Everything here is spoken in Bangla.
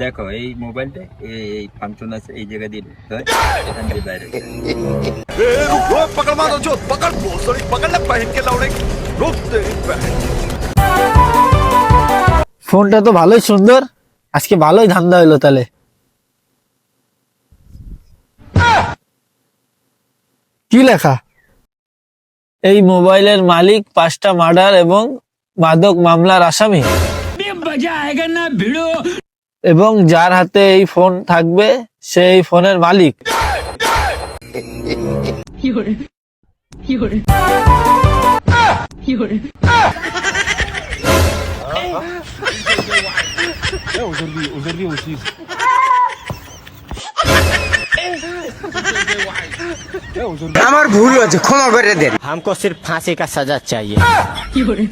দেখো এই মোবাইলটা এই ফাংশন আছে, এই জায়গা দিয়ে ঢুকতে হয়, এখান দিয়ে বাইরে যেতে হয়। ए, रुक रुक पकड़ मारो जो पकड़ भोसड़ी पकड़ ले पहन के लौड़े रुक तेरी बहन ফোনটা তো ভালোই সুন্দর, আজকে ভালোই ধান্দা হইলো তাহলে। কি লেখা? এই মোবাইলের মালিক 5টা মার্ডার এবং মাদক মামলার আসামি, এবং যার হাতে এই ফোন থাকবে সেই ফোনের মালিক। আমার ভুল হয়েছে, ক্ষমা করে দেন। हमको सिर्फ फांसी का सजा चाहिए। কি hore